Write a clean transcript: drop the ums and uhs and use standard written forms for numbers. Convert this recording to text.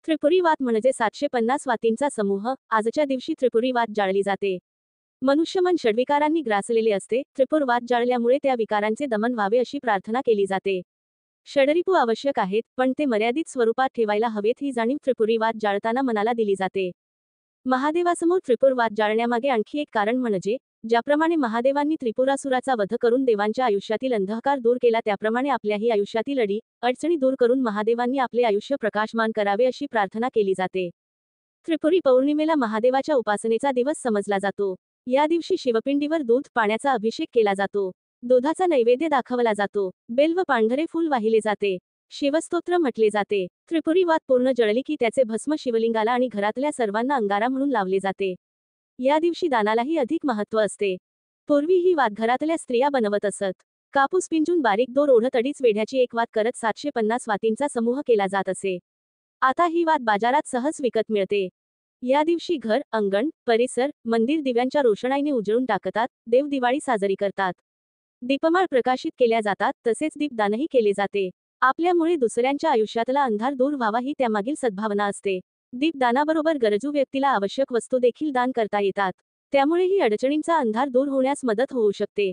त्रिपुरी वात म्हणजे 750 वातींचा समूह. आजच्या दिवशी त्रिपुरी वात जाळली जाते. मनुष्यमन षड्विकारांनी ग्रासलेले असते. त्रिपुर वात जाळल्यामुळे त्या विकारांचे दमन व्हावे अशी प्रार्थना केली जाते. षडरिपू आवश्यक आहेत, पण ते मर्यादित स्वरूपात ठेवायला हवेत ही जाणीव त्रिपुरी वात जाळताना मनाला दिली जाते. महादेवासमोर त्रिपुर वात जाळण्यामागे आणखी एक कारण म्हणजे, ज्याप्रमाणे महादेवांनी त्रिपुरासुराचा वध करून देवांच्या आयुष्यातील अंधकार दूर केला, त्याप्रमाणे आपल्याही आयुष्यातील अडचणी दूर करून महादेवांनी आपले आयुष्य प्रकाशमान करावे अशी प्रार्थना केली जाते. त्रिपुरी पौर्णिमेला महादेवाच्या उपासनेचा दिवस समजला जातो. या दिवशी शिवपिंडीवर दूध पाण्याचा अभिषेक केला जातो. दुधाचा नैवेद्य दाखवला जातो. बेल व पांढरे फूल वाहिले जाते. शिवस्तोत्र म्हटले जाते. त्रिपुरी वात पूर्ण जळली की त्याचे भस्म शिवलिंगाला आणि घरातल्या सर्वांना अंगारा म्हणून लावले जाते. या दिवशी दानालाही अधिक महत्त्व असते. पूर्वी ही वात घरातल्या स्त्रिया बनवत असत. कापूस पिंजून बारीक दोर ओढत अडीच वेढ्याची एक वात करत 750 वातींचा समूह केला जात असे. आता ही वात बाजारात सहज विकत मिळते. या दिवशी घर, अंगण, परिसर, मंदिर दिव्यांच्या रोषणाईने उजळून टाकतात. देव दिवाळी साजरी करतात. दीपमाळ प्रकाशित केल्या जातात, तसेच दीपदानही केले जाते. आपल्यामुळे दुसऱ्यांच्या आयुष्यातला अंधार दूर व्हावा ही त्यामागील सद्भावना असते. दीपदानाबरोबर गरजू व्यक्तीला आवश्यक वस्तू देखील दान करता येतात. त्यामुळे ही अडचणींचा अंधार दूर होण्यास मदत होऊ शकते.